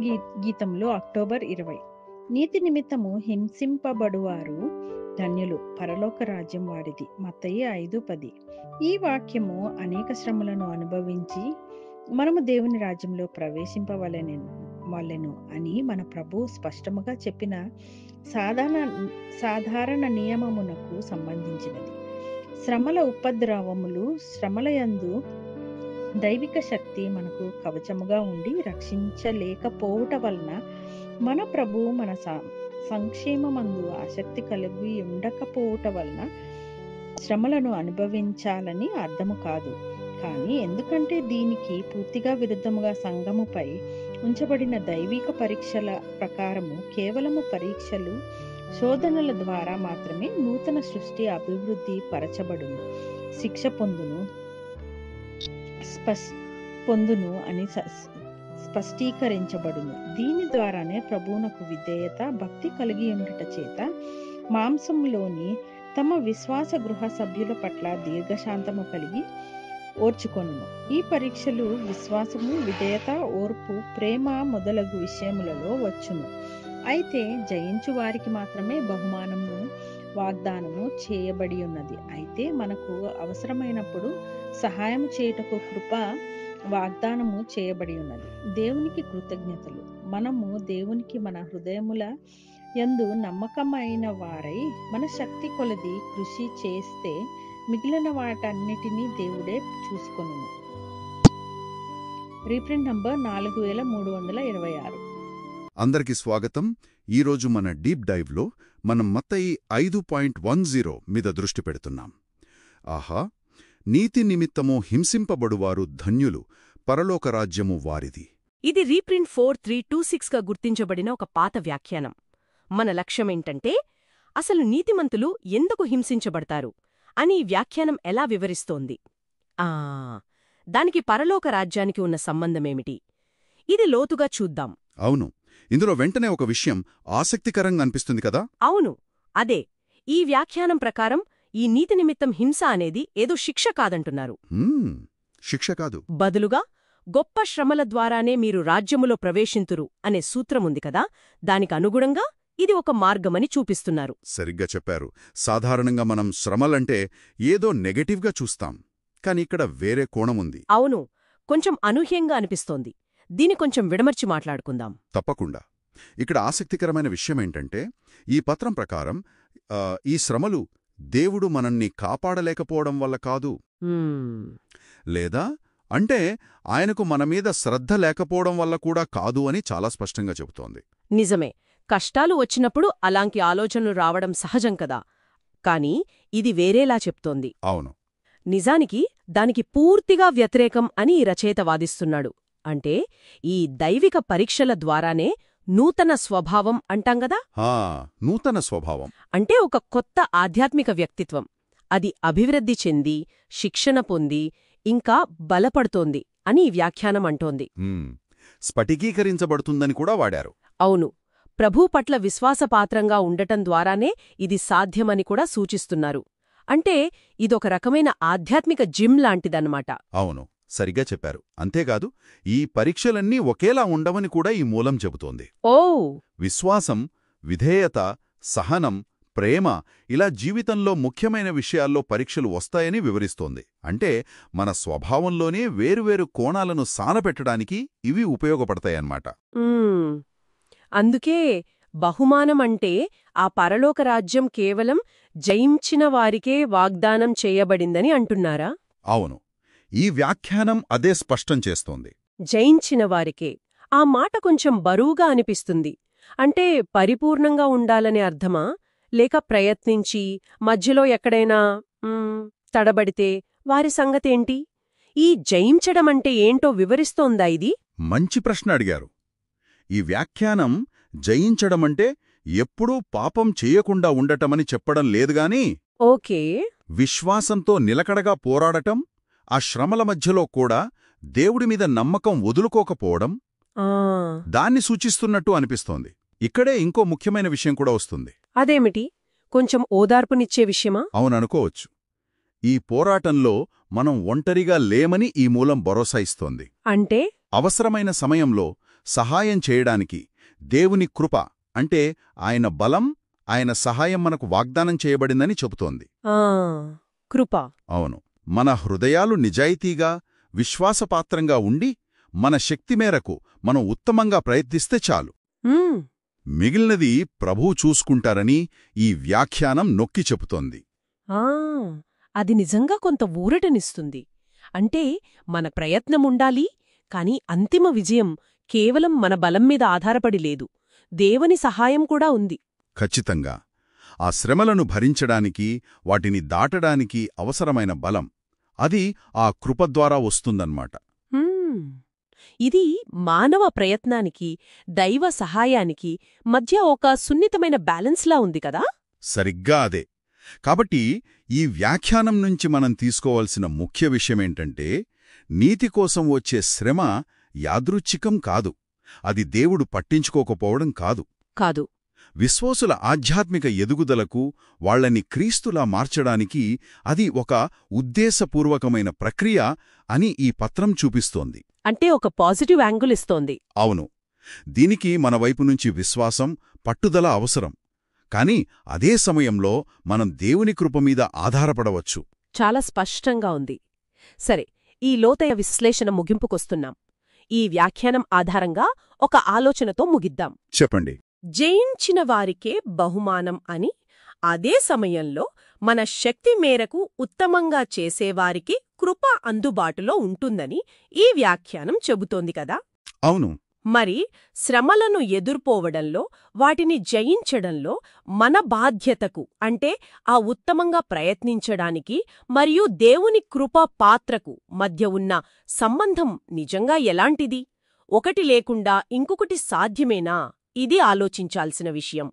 గీతంలో October 20. నీతి నిమిత్తము హింసింపబడువారు ధన్యులు, పరలోక రాజ్యం వారిది. మత్తయి 5:10. ఈ వాక్యము అనేక శ్రమలను అనుభవించి మనము దేవుని రాజ్యంలో ప్రవేశింపవలెను అని మన ప్రభు స్పష్టముగా చెప్పిన సాధారణ నియమమునకు సంబంధించినది. శ్రమల ఉపద్రవములు, శ్రమలయందు దైవిక శక్తి మనకు కవచముగా ఉండి రక్షించలేకపోవట వలన మన ప్రభు మన సంక్షేమమందు ఆసక్తి కలిగి ఉండకపోవట వలన శ్రమలను అనుభవించాలని అర్థము కాదు. కానీ ఎందుకంటే దీనికి పూర్తిగా విరుద్ధముగా సంఘముపై ఉంచబడిన దైవిక పరీక్షల ప్రకారము కేవలము పరీక్షలు, శోధనల ద్వారా మాత్రమే నూతన సృష్టి అభివృద్ధి పరచబడును, శిక్ష పొందును అని స్పష్టీకరించబడును. దీని ద్వారానే ప్రభువునకు విధేయత, భక్తి కలిగి ఉండుట చేత మాంసంలోని తమ విశ్వాస గృహ సభ్యుల పట్ల దీర్ఘశాంతము కలిగి ఓర్చుకొనును. ఈ పరీక్షలు విశ్వాసము, విధేయత, ఓర్పు, ప్రేమ మొదలగు విషయములలో వచ్చును. అయితే జయించు వారికి మాత్రమే బహుమానము వాగ్దానము చేయబడి ఉన్నది. అయితే మనకు అవసరమైనప్పుడు సహాయం చేయుటకు కృప వాగ్దానము చేయబడి ఉన్నది. దేవునికి కృతజ్ఞతలు. మనము దేవునికి మన హృదయముల యందు నమ్మకమైన వారై మన శక్తి కొలది కృషి చేస్తే మిగిలిన వాటన్నిటినీ దేవుడే చూసుకొనును. Reprint number 4326. అందరికీ స్వాగతం. ఈరోజు మన డీప్ డైవ్లో మనం మత్తయి 5.10 మీద దృష్టి పెడుతున్నాం. ఆహా, నీతి నిమిత్తము హింసింపబడువారు ధన్యులు, పరలోక రాజ్యము వారిది. ఇది రీప్రింట్ 4326గా గుర్తించబడిన ఒక పాత వ్యాఖ్యానం. మన లక్ష్యమేంటంటే అసలు నీతిమంతులు ఎందుకు హింసించబడతారు అని ఈ వ్యాఖ్యానం ఎలా వివరిస్తోంది. దానికి పరలోక రాజ్యానికి ఉన్న సంబంధమేమిటి? ఇది లోతుగా చూద్దాం. అవును, ఇందులో వెంటనే ఒక విషయం ఆసక్తికరంగా అనిపిస్తుంది కదా. అవును, అదే. ఈ వ్యాఖ్యానం ప్రకారం ఈ నీతి నిమిత్తం హింస అనేది ఏదో శిక్ష కాదంటున్నారు. శిక్ష కాదు, బదులుగా గొప్ప శ్రమల ద్వారానే మీరు రాజ్యములో ప్రవేశింతురు అనే సూత్రముంది కదా, దానికి అనుగుణంగా ఇది ఒక మార్గమని చూపిస్తున్నారు. సరిగ్గా చెప్పారు. సాధారణంగా మనం శ్రమలంటే ఏదో నెగటివ్గా చూస్తాం, కాని ఇక్కడ వేరే కోణముంది. అవును, కొంచెం అనూహ్యంగా అనిపిస్తోంది. దీని కొంచెం విడమర్చి మాట్లాడుకుందాం. తప్పకుండా. ఇక్కడ ఆసక్తికరమైన విషయమేంటంటే ఈ పత్రం ప్రకారం ఈ శ్రమలు దేవుడు మనల్ని కాపాడలేకపోవడం వల్ల కాదు, లేదా అంటే ఆయనకు మనమీద శ్రద్ధ లేకపోవడం వల్ల కూడా కాదు అని చాలా స్పష్టంగా చెబుతోంది. నిజమే, కష్టాలు వచ్చినప్పుడు అలాంటి ఆలోచనలు రావడం సహజం కదా. కాని ఇది వేరేలా చెప్తోంది. అవును, నిజానికి దానికి పూర్తిగా వ్యతిరేకం అని ఈ రచయిత వాదిస్తున్నాడు. అంటే ఈ దైవిక పరీక్షల ద్వారానే నూతన స్వభావం అంటాంగదా. నూతన స్వభావం అంటే ఒక కొత్త ఆధ్యాత్మిక వ్యక్తిత్వం, అది అభివృద్ధి చెంది, శిక్షణ పొంది, ఇంకా బలపడుతోంది అని ఈ వ్యాఖ్యానం అంటోంది. స్ఫటికీకరించబడుతుందని కూడా వాడారు. అవును, ప్రభూ పట్ల విశ్వాసపాత్రంగా ఉండటం ద్వారానే ఇది సాధ్యమని కూడా సూచిస్తున్నారు. అంటే ఇదొక రకమైన ఆధ్యాత్మిక జిమ్ లాంటిదన్నమాట. అవును, సరిగ్గా చెప్పారు. అంతేకాదు, ఈ పరీక్షలన్నీ ఒకేలా ఉండవని కూడా ఈ మూలం చెబుతోంది. విశ్వాసం, విధేయత, సహనం, ప్రేమ ఇలా జీవితంలో ముఖ్యమైన విషయాల్లో పరీక్షలు వస్తాయని వివరిస్తోంది. అంటే మన స్వభావంలోనే వేరువేరు కోణాలను సానపెట్టడానికి ఇవి ఉపయోగపడతాయన్నమాట. అందుకే బహుమానమంటే ఆ పరలోక రాజ్యం కేవలం జయించిన వారికే వాగ్దానం చేయబడిందని అంటున్నారా? అవును, ఈ వ్యాఖ్యానం అదే స్పష్టం చేస్తోంది. జయించిన వారికే. ఆ మాట కొంచెం బరువుగా అనిపిస్తుంది. అంటే పరిపూర్ణంగా ఉండాలనే అర్థమా, లేక ప్రయత్నించి మధ్యలో ఎక్కడైనా తడబడితే వారి సంగతేంటి? ఈ జయించడమంటే ఏంటో వివరిస్తోందా ఇది? మంచి ప్రశ్న అడిగారు. ఈ వ్యాఖ్యానం జయించడమంటే ఎప్పుడూ పాపం చేయకుండా ఉండటమని చెప్పడం లేదుగాని, ఓకే, విశ్వాసంతో నిలకడగా పోరాడటం, ఆ శ్రమల మధ్యలో కూడా దేవుడిమీద నమ్మకం వదులుకోకపోవడం, దాన్ని సూచిస్తున్నట్టు అనిపిస్తోంది. ఇక్కడే ఇంకో ముఖ్యమైన విషయం కూడా వస్తుంది. అదేమిటి? కొంచెం ఓదార్పునిచ్చే విషయమా? అవుననుకోవచ్చు. ఈ పోరాటంలో మనం ఒంటరిగా లేమని ఈ మూలం భరోసా ఇస్తోంది. అంటే అవసరమైన సమయంలో సహాయం చేయడానికి దేవుని కృప అంటే ఆయన బలం, ఆయన సహాయం మనకు వాగ్దానం చేయబడిందని చెబుతోంది. కృప. అవును. మన హృదయాలు నిజాయితీగా, విశ్వాసపాత్రంగా ఉండి మన శక్తి మేరకు మనం ఉత్తమంగా ప్రయత్నిస్తే చాలు. మిగిలినది ప్రభువు చూసుకుంటారని ఈ వ్యాఖ్యానం నొక్కి చెబుతోంది. అది నిజంగా కొంత ఊరటనిస్తుంది. అంటే మన ప్రయత్నముండాలి, కాని అంతిమ విజయం కేవలం మన బలం మీద ఆధారపడి లేదు, దేవుని సహాయం కూడా ఉంది. ఖచ్చితంగా. ఆ శ్రమలను భరించడానికి, వాటిని దాటడానికి అవసరమైన బలం అది ఆ కృప ద్వారా వస్తుందన్నమాట. ఇది మానవ ప్రయత్నానికి, దైవ సహాయానికి మధ్య ఒక సున్నితమైన బ్యాలెన్స్లా ఉంది కదా. సరిగ్గా అదే. కాబట్టి ఈ వ్యాఖ్యానం నుంచి మనం తీసుకోవాల్సిన ముఖ్య విషయమేంటంటే, నీతి కోసం వచ్చే శ్రమ యాదృచ్ఛికం కాదు, అది దేవుడు పట్టించుకోకపోవడం కాదు. విశ్వాసుల ఆధ్యాత్మిక ఎదుగుదలకు, వాళ్లని క్రీస్తులా మార్చడానికి అది ఒక ఉద్దేశపూర్వకమైన ప్రక్రియ అని ఈ పత్రం చూపిస్తోంది. అంటే ఒక పాజిటివ్ యాంగిల్ ఇస్తోంది. అవును. దీనికి మన వైపు నుంచి విశ్వాసం, పట్టుదల అవసరం. కాని అదే సమయంలో మనం దేవుని కృపమీద ఆధారపడవచ్చు. చాలా స్పష్టంగా ఉంది. సరే, ఈ లోతైన విశ్లేషణ ముగింపుకొస్తున్నాం. ఈ వ్యాఖ్యానం ఆధారంగా ఒక ఆలోచనతో ముగిద్దాం. చెప్పండి. జయించిన వారికే బహుమానం అని, అదే సమయంలో మన శక్తి మేరకు ఉత్తమంగా చేసేవారికి కృప అందుబాటులో ఉంటుందని ఈ వ్యాఖ్యానం చెబుతోంది కదా. అవును. మరి శ్రమలను ఎదుర్కోవడంలో, వాటిని జయించడంలో మన బాధ్యతకు, అంటే ఆ ఉత్తమంగా ప్రయత్నించడానికి మరియు దేవుని కృపా పాత్రకు మధ్య ఉన్న సంబంధం నిజంగా ఎలాంటిది? ఒకటి లేకుండా ఇంకొకటి సాధ్యమేనా? ఇది ఆలోచించాల్సిన విషయం.